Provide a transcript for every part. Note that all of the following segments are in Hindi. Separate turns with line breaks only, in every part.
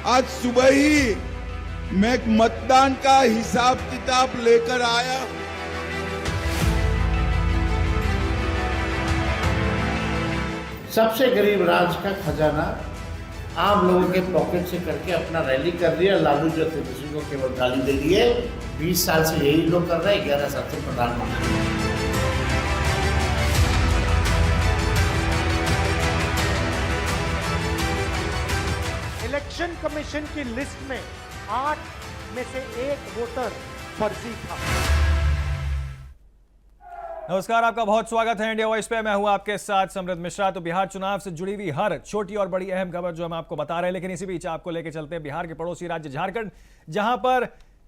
आज सुबह ही मैं एक मतदान का हिसाब किताब लेकर आया।
सबसे गरीब राज्य का खजाना आम लोगों के पॉकेट से करके अपना रैली कर रही है। लालू जो तेजस्वी को केवल गाली दे रही है। 20 साल से यही लोग कर रहे हैं, 11 साल से प्रधानमंत्री।
इलेक्शन कमीशन की लिस्ट में 8 में से 1 वोटर फर्जी था।
नमस्कार, आपका बहुत स्वागत है इंडिया वॉइस पे। मैं हूं आपके साथ समृद्ध मिश्रा। तो बिहार चुनाव से जुड़ी हुई हर छोटी और बड़ी अहम खबर जो हम आपको बता रहे हैं, लेकिन इसी बीच आपको लेके चलते हैं बिहार के पड़ोसी राज्य झारखंड, जहां पर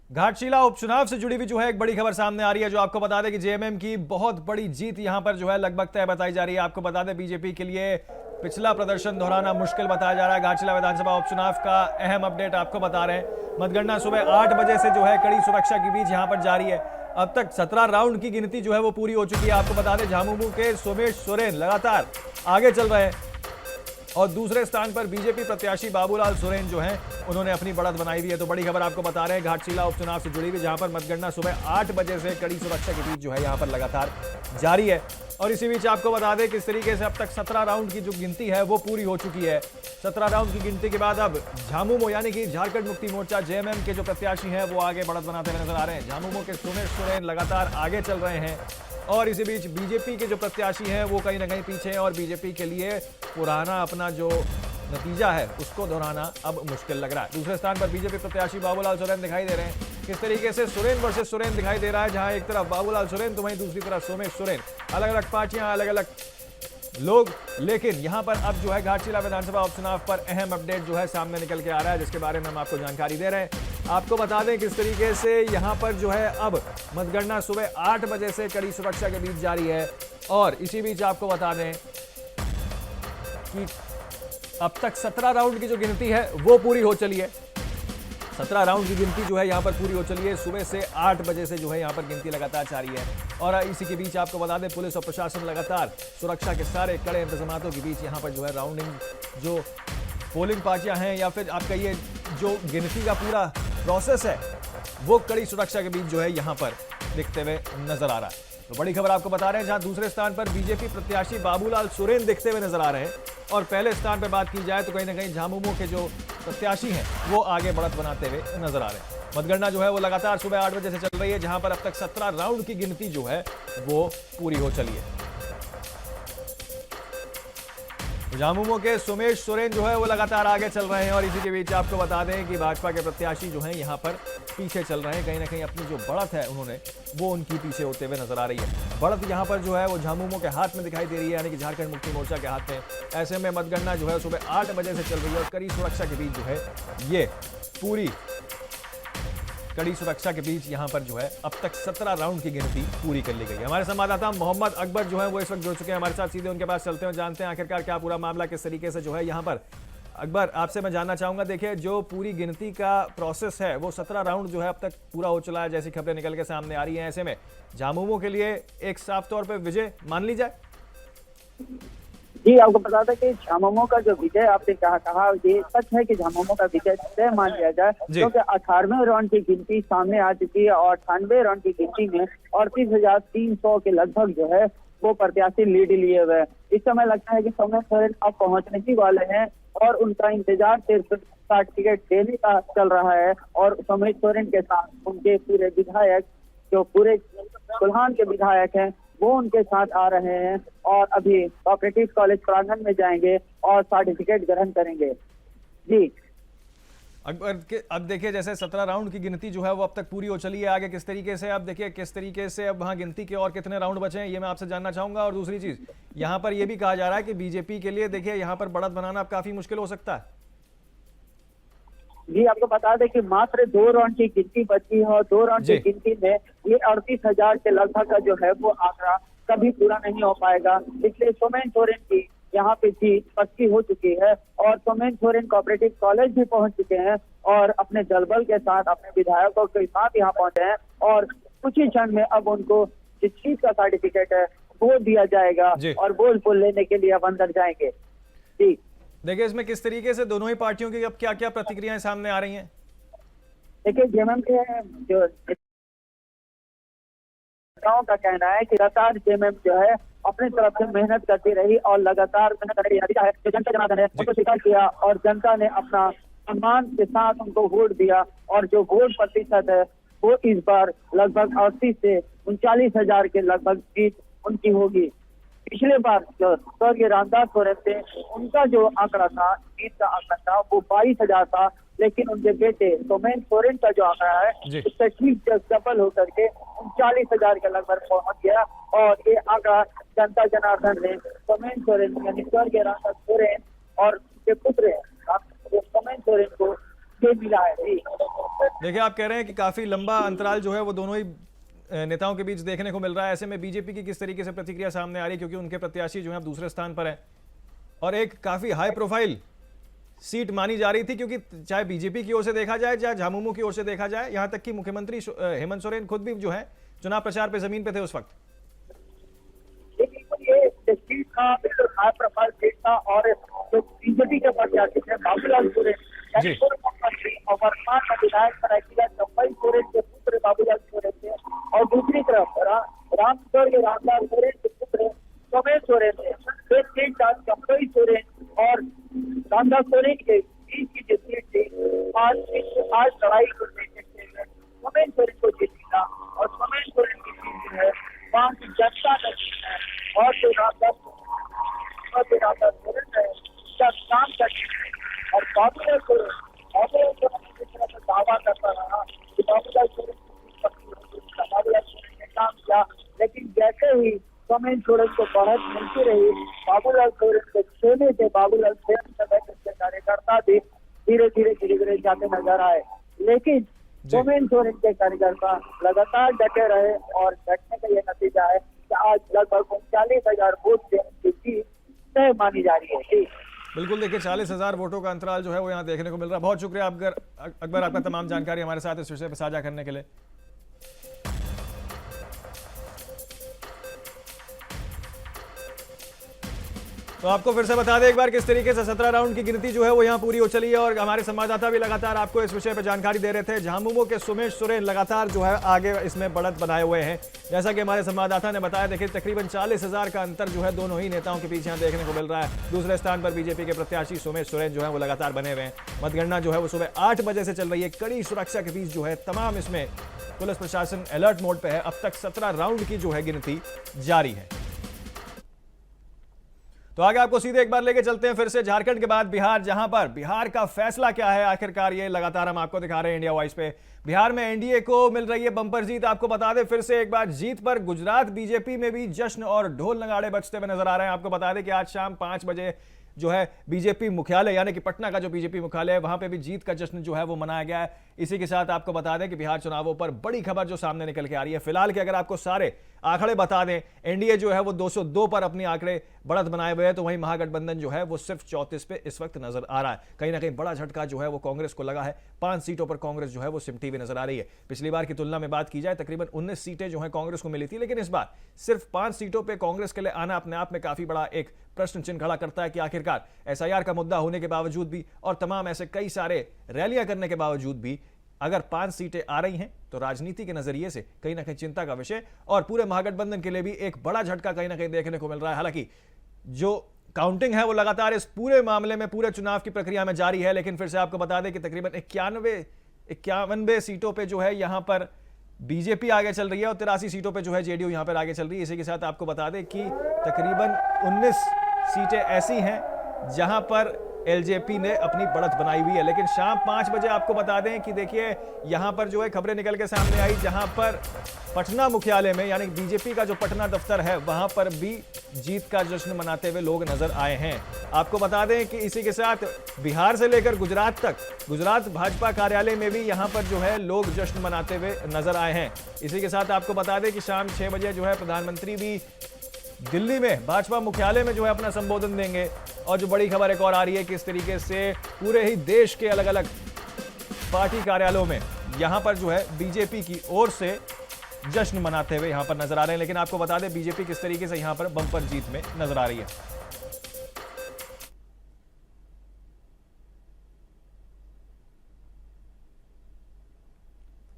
घाटशिला उपचुनाव से जुड़ी हुई जो है एक बड़ी खबर सामने आ रही है, जो आपको बता दें कि जेएमएम की बहुत बड़ी जीत यहां पर जो है लगभग तय बताई जा रही है। आपको बता दें बीजेपी के लिए पिछला प्रदर्शन दोहराना मुश्किल बताया जा रहा है। घाटशिला विधानसभा उपचुनाव का अहम अपडेट आपको बता रहे हैं। मतगणना सुबह 8 बजे से जो है कड़ी सुरक्षा के बीच यहां पर जारी है। अब तक 17 राउंड की गिनती जो है वो पूरी हो चुकी है। आपको बता दें झामुमो के सोमेश सोरेन लगातार आगे चल रहे हैं और दूसरे स्थान पर बीजेपी प्रत्याशी बाबूलाल सोरेन जो हैं उन्होंने अपनी बढ़त बनाई हुई है। तो बड़ी खबर आपको बता रहे हैं घाटशिला उपचुनाव से जुड़ी हुई, जहां पर मतगणना सुबह 8 बजे से कड़ी सुरक्षा के बीच जो है यहां पर लगातार जारी है। और इसी बीच आपको बता दें किस तरीके से अब तक 17 राउंड की जो गिनती है वो पूरी हो चुकी है। 17 राउंड की गिनती के बाद अब झामुमो यानी कि झारखंड मुक्ति मोर्चा जेएमएम के जो प्रत्याशी हैं वो आगे बढ़त बनाते हुए नजर आ रहे हैं। झामुमो के सोमेश सोरेन लगातार आगे चल रहे हैं और इसी बीच बीजेपी के जो प्रत्याशी हैं वो कहीं ना कहीं पीछे हैं और बीजेपी के लिए पुराना अपना जो नतीजा है उसको दोहराना अब मुश्किल लग रहा है। दूसरे स्थान पर बीजेपी प्रत्याशी बाबूलाल सोरेन दिखाई दे रहे हैं। किस तरीके से सोरेन वर्सेस सोरेन दिखाई दे रहा है, जहां एक तरफ बाबूलाल सोरेन तो वहीं दूसरी तरफ सोमेश सोरेन। अलग अलग पार्टियां, अलग अलग लोग, लेकिन यहां पर अब जो है घाटशिला विधानसभा उपचुनाव पर अहम अपडेट जो है सामने निकल के आ रहा है, जिसके बारे में हम आपको जानकारी दे रहे हैं। आपको बता दें किस तरीके से यहां पर जो है अब मतगणना सुबह 8 बजे से कड़ी सुरक्षा के बीच जारी है और इसी बीच आपको बता दें कि अब तक 17 राउंड की जो गिनती है वो पूरी हो चली है। 17 राउंड की गिनती जो है यहां पर पूरी हो चली है। सुबह से 8 बजे से जो है यहां पर गिनती लगातार जारी है और इसी के बीच आपको बता दें पुलिस और प्रशासन लगातार सुरक्षा के सारे कड़े इंतजामों के बीच यहां पर जो है राउंडिंग जो पोलिंग पार्टियां हैं या फिर आपका ये जो गिनती का पूरा प्रोसेस है वो कड़ी सुरक्षा के बीच जो है यहां पर दिखते हुए नजर आ रहा है। तो बड़ी खबर आपको बता रहे हैं, जहां दूसरे स्थान पर बीजेपी प्रत्याशी बाबूलाल सोरेन दिखते हुए नजर आ रहे हैं और पहले स्थान पर बात की जाए तो कहीं ना कहीं झामुमो के जो प्रत्याशी हैं वो आगे बढ़त बनाते हुए नजर आ रहे हैं। मतगणना जो है वो लगातार सुबह 8 बजे से चल रही है, जहां पर अब तक 17 राउंड की गिनती जो है वो पूरी हो चली है। झामुमो के सोमेश सोरेन जो है वो लगातार आगे चल रहे हैं और इसी के बीच आपको बता दें कि भाजपा के प्रत्याशी जो हैं यहां पर पीछे चल रहे हैं। कहीं ना कहीं अपनी जो बढ़त है उन्होंने वो उनकी पीछे होते हुए नजर आ रही है। बढ़त यहां पर जो है वो झामुमो के हाथ में दिखाई दे रही है, यानी कि झारखंड मुक्ति मोर्चा के हाथ में। ऐसे में मतगणना जो है सुबह 8 बजे से चल रही है और कड़ी सुरक्षा के बीच जो है ये पूरी कड़ी सुरक्षा के बीच यहां पर जो है अब तक 17 राउंड की गिनती पूरी कर ली गई है। हमारे संवाददाता मोहम्मद अकबर जो है वो इस वक्त जुड़ चुके हैं हमारे साथ, सीधे उनके पास चलते हैं, जानते हैं आखिरकार क्या पूरा मामला किस तरीके से जो है यहां पर। अकबर, आपसे मैं जानना चाहूंगा, देखिए जो पूरी गिनती का प्रोसेस है वो 17 राउंड जो है अब तक पूरा हो चला है, जैसी खबरें निकल के सामने आ रही हैं। ऐसे में झामुमो के लिए एक साफ तौर पर विजय मान ली जाए?
जी, आपको बता दें कि झामुमो का जो विजय आपने कहा ये सच है कि झामुमो का विजय तय मान लिया जाए, क्योंकि 18वें राउंड की गिनती सामने आ चुकी है और 98वें राउंड की गिनती में 38,300 के लगभग जो है वो प्रत्याशी लीड लिए हुए। इस समय लगता है कि सोमेश सोरेन अब पहुंचने ही वाले हैं और उनका इंतजार सिर्फ टिकट देने का चल रहा है और सोमेश सोरेन के साथ उनके पूरे विधायक जो पूरे कोल्हान के विधायक हैं वो उनके साथ आ रहे हैं और अभी कोऑपरेटिव कॉलेज प्रांगण में जाएंगे और सर्टिफिकेट ग्रहण करेंगे। जी
अकबर, अब देखिए जैसे 17 राउंड की गिनती जो है वो अब तक पूरी हो चली है, आगे किस तरीके से अब देखिए किस तरीके से अब वहां गिनती के और कितने राउंड बचे हैं ये मैं आपसे जानना चाहूंगा। और दूसरी चीज यहां पर यह भी कहा जा रहा है कि बीजेपी के लिए देखिए यहां पर बढ़त बनाना अब काफी मुश्किल हो सकता है।
जी, आपको बता दें कि मात्र 2 राउंड की गिनती बची है और 2 राउंड की गिनती में ये 38,000 के लगभग का जो है वो आंकड़ा कभी पूरा नहीं हो पाएगा। इसलिए सोमेश सोरेन की यहाँ पे जीत पक्की हो चुकी है और सोमेश सोरेन कोऑपरेटिव कॉलेज भी पहुंच चुके हैं और अपने दलबल के साथ अपने विधायकों के साथ यहाँ पहुंचे हैं और कुछ ही क्षण में अब उनको जिस चीज का सर्टिफिकेट है वो दिया जाएगा और बोल लेने के लिए अब अंदर जाएंगे। जी
देखिए इसमें किस तरीके से दोनों ही पार्टियों की अब क्या क्या प्रतिक्रियाएं सामने आ रही हैं?
देखिए जेएमएम के जो नेताओं का कहना है कि लगातार जेएमएम जो है अपनी तरफ से मेहनत करती रही और लगातार मेहनत करने का नतीजा है जो जनता जनार्दन है उनको स्वीकार किया और जनता ने अपना सम्मान के साथ उनको वोट दिया और जो वोट प्रतिशत है वो इस बार लगभग 80 से 39,000 के लगभग जीत उनकी होगी। पिछले बार जो स्वर्गीय रामदास सोरेन थे उनका जो आंकड़ा था, जीत का आंकड़ा था वो 22,000 था, लेकिन उनके बेटे सोमेन सोरेन का जो आंकड़ा है उससे ठीक डबल होकर के 39,000 के लगभग पहुंच गया और ये आंकड़ा जनता जनार्दन ने सोमेन सोरेन यानी स्वर्गीय रामदास सोरेन और उनके पुत्र सोमेन सोरेन को ये मिला है।
देखिए आप कह रहे हैं कि काफी लंबा अंतराल जो है वो दोनों ही नेताओं के बीच देखने को मिल रहा है। ऐसे में बीजेपी की किस तरीके से प्रतिक्रिया सामने आ रही है, क्योंकि उनके प्रत्याशी जो है दूसरे स्थान पर है और एक काफी हाई प्रोफाइल सीट मानी जा रही थी, क्योंकि चाहे बीजेपी की ओर से देखा जाए चाहे झामुमो की ओर से देखा जाए, यहां तक कि मुख्यमंत्री हेमंत सोरेन खुद भी जो है चुनाव प्रचार पे जमीन पे थे उस वक्त।
ये सीट था बिल्कुल हाई प्रोफाइल सीट था और जो बीजेपी के प्रत्याशी थे बाबूलाल सोरेन यानी पूर्व मुख्यमंत्री और वर्तमान विधायक सरायकेला चंपई सोरेन के पुत्र बाबूलाल सोरेन थे और दूसरी तरफ रामदास सोरेन के पुत्र सोमेन सोरेन थे। ये सीट था चंपई सोरेन और रामदास सोरेन के बीच की जो सीट थी आज लड़ाई को देखते हुए सोमेन सोरेन को जीती था और सोमेन सोरेन की सीट जो है वहाँ की जनता का है और जो रामदास सोरेन है उसका काम करते हैं और बाबूलाल सोरेन जिस तरह से दावा करता रहा कि बाबूलाल सोरेन बाबूलाल सोरेन ने काम किया, लेकिन जैसे ही सोमेन सोरेन को बढ़त मिलती रही बाबूलाल सोरेन को छूने से बाबूलाल सोरेन समेत उसके कार्यकर्ता भी धीरे धीरे जाते नजर आए, लेकिन सोमेन सोरेन के कार्यकर्ता लगातार डटे रहे और डटने का यह नतीजा है कि आज लगभग 39,000 वोट से उनकी जीत तय मानी जा रही है।
बिल्कुल, देखिए 40,000 वोटों का अंतराल जो है वो यहाँ देखने को मिल रहा है। बहुत शुक्रिया अकबर आपका तमाम जानकारी हमारे साथ इस विषय पर साझा करने के लिए। तो आपको फिर से बता दें एक बार किस तरीके से 17 राउंड की गिनती जो है वो यहाँ पूरी हो चली है और हमारे संवाददाता भी लगातार आपको इस विषय पर जानकारी दे रहे थे। झामुमो के सोमेश सोरेन लगातार जो है आगे इसमें बढ़त बनाए हुए हैं, जैसा कि हमारे संवाददाता ने बताया। देखिए तकरीबन 40,000 का अंतर जो है दोनों ही नेताओं के बीच यहाँ देखने को मिल रहा है। दूसरे स्थान पर बीजेपी के प्रत्याशी सोमेश सोरेन जो है वो लगातार बने हुए हैं। मतगणना जो है वो सुबह 8 बजे से चल रही है, कड़ी सुरक्षा के बीच जो है तमाम इसमें पुलिस प्रशासन अलर्ट मोड पे है। अब तक 17 राउंड की जो है गिनती जारी है। तो आगे आपको सीधे एक बार लेके चलते हैं फिर से झारखंड के बाद बिहार, जहां पर बिहार का फैसला क्या है आखिरकार ये लगातार हम आपको दिखा रहे हैं इंडिया वॉइस पे। बिहार में एनडीए को मिल रही है बंपर जीत। आपको बता दें फिर से एक बार जीत पर गुजरात बीजेपी में भी जश्न और ढोल नगाड़े बजते हुए नजर आ रहे हैं। आपको बता दें कि आज शाम 5 बजे जो है बीजेपी मुख्यालय यानी कि पटना का जो बीजेपी मुख्यालय है वहां पे भी जीत का जश्न जो है वो मनाया गया है। इसी के साथ आपको बता दें कि बिहार चुनावों पर बड़ी खबर जो सामने निकल के आ रही है फिलहाल के अगर आपको सारे आंकड़े बता दें, एनडीए जो है वो 202 पर अपनी आंकड़े बढ़त बनाए हुए हैं, तो वहीं महागठबंधन जो है वो सिर्फ 34 पे इस वक्त नजर आ रहा है। कहीं ना कहीं बड़ा झटका जो है वो कांग्रेस को लगा है। 5 सीटों पर कांग्रेस जो है वो सिमटी हुई नजर आ रही है। पिछली बार की तुलना में बात की जाए तकरीबन 19 सीटें जो है कांग्रेस को मिली थी, लेकिन इस बार सिर्फ 5 सीटों पर कांग्रेस के लिए आना अपने आप में काफी बड़ा एक प्रश्न चिन्ह खड़ा करता है कि आखिरकार एसआईआर का मुद्दा होने के बावजूद भी और तमाम ऐसे कई सारे रैलियां करने के बावजूद भी अगर 5 सीटें आ रही हैं तो राजनीति के नजरिए से कहीं ना कहीं चिंता का विषय और पूरे महागठबंधन के लिए भी एक बड़ा झटका कहीं ना कहीं देखने को मिल रहा है। हालांकि जो काउंटिंग है वो लगातार इस पूरे मामले में पूरे चुनाव की प्रक्रिया में जारी है, लेकिन फिर से आपको बता दें कि तकरीबन 91 सीटों पर जो है यहां पर बीजेपी आगे चल रही है और 83 सीटों पर जो है जेडीयू यहां पर आगे चल रही है। इसी के साथ आपको बता दें कि तकरीबन 19 सीटें ऐसी हैं जहां पर एलजेपी ने अपनी बढ़त बनाई हुई है। लेकिन शाम 5 बजे आपको बता दें कि देखिए यहां पर जो है खबरें निकल के सामने आई, जहां पर पटना मुख्यालय में यानी बीजेपी का जो पटना दफ्तर है वहां पर भी जीत का जश्न मनाते हुए लोग नजर आए हैं। आपको बता दें कि इसी के साथ बिहार से लेकर गुजरात तक गुजरात भाजपा कार्यालय में भी यहां पर जो है लोग जश्न मनाते हुए नजर आए हैं। इसी के साथ आपको बता दें कि शाम 6 बजे जो है प्रधानमंत्री भी दिल्ली में भाजपा मुख्यालय में जो है अपना संबोधन देंगे। और जो बड़ी खबर एक और आ रही है कि इस तरीके से पूरे ही देश के अलग अलग पार्टी कार्यालयों में यहां पर जो है बीजेपी की ओर से जश्न मनाते हुए यहां पर नजर आ रहे हैं। लेकिन आपको बता दें बीजेपी किस तरीके से यहां पर बम्पर जीत में नजर आ रही है।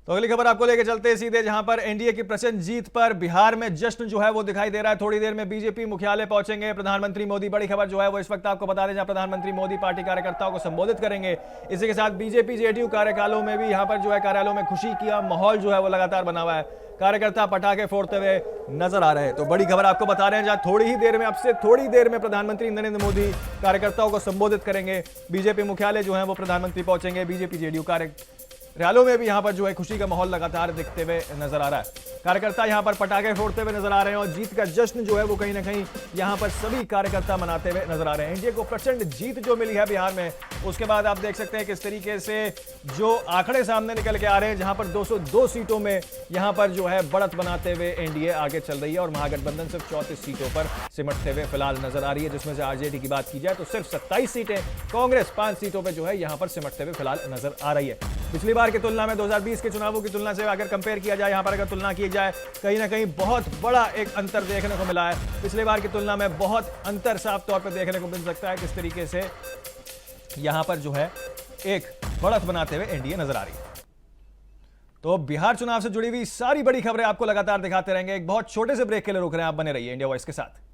तो अगली खबर आपको लेके चलते हैं सीधे, जहां पर एनडीए की प्रचंड जीत पर बिहार में जश्न जो है वो दिखाई दे रहा है। थोड़ी देर में बीजेपी मुख्यालय पहुंचेंगे प्रधानमंत्री मोदी। बड़ी खबर जो है वो इस वक्त आपको बता दें, जहां प्रधानमंत्री मोदी पार्टी कार्यकर्ताओं को संबोधित करेंगे। इसी के साथ बीजेपी जेडीयू कार्यालयों में भी यहां पर जो है कार्यालयों में खुशी का माहौल जो है वो लगातार बना हुआ है। कार्यकर्ता पटाखे फोड़ते हुए नजर आ रहे हैं। तो बड़ी खबर आपको बता रहे हैं, जहां थोड़ी ही देर में, अब से थोड़ी देर में प्रधानमंत्री नरेंद्र मोदी कार्यकर्ताओं को संबोधित करेंगे। बीजेपी मुख्यालय जो है वो प्रधानमंत्री पहुंचेंगे। बीजेपी जेडीयू रैलियों में भी यहां पर जो है खुशी का माहौल लगातार दिखते हुए नजर आ रहा है। कार्यकर्ता यहां पर पटाखे फोड़ते हुए नजर आ रहे हैं और जीत का जश्न जो है वो कहीं ना कहीं यहां पर सभी कार्यकर्ता मनाते हुए नजर आ रहे हैं। एनडीए को प्रचंड जीत जो मिली है बिहार में, उसके बाद आप देख सकते हैं किस तरीके से जो आंकड़े सामने निकल के आ रहे हैं, जहां पर 202 सीटों में यहां पर जो है बढ़त बनाते हुए एनडीए आगे चल रही है और महागठबंधन सिर्फ 34 सीटों पर सिमटते हुए फिलहाल नजर आ रही है, जिसमें से आरजेडी की बात की जाए तो सिर्फ 27 सीटें, कांग्रेस 5 सीटों पर जो है यहां पर सिमटते हुए फिलहाल नजर आ रही है। पिछली बार की तुलना में 2020 के चुनावों की तुलना से अगर कंपेयर किया जाए, यहां पर अगर तुलना की जाए, कहीं ना कहीं बहुत बड़ा एक अंतर देखने को मिला है। पिछली बार की तुलना में बहुत अंतर साफ तौर पर देखने को मिल सकता है, किस तरीके से यहां पर जो है एक बढ़त बनाते हुए एनडीए नजर आ रही है। तो बिहार चुनाव से जुड़ी हुई सारी बड़ी खबरें आपको लगातार दिखाते रहेंगे। एक बहुत छोटे से ब्रेक के लिए रुक रहे हैं आप, बने रहिए इंडिया वॉइस के साथ।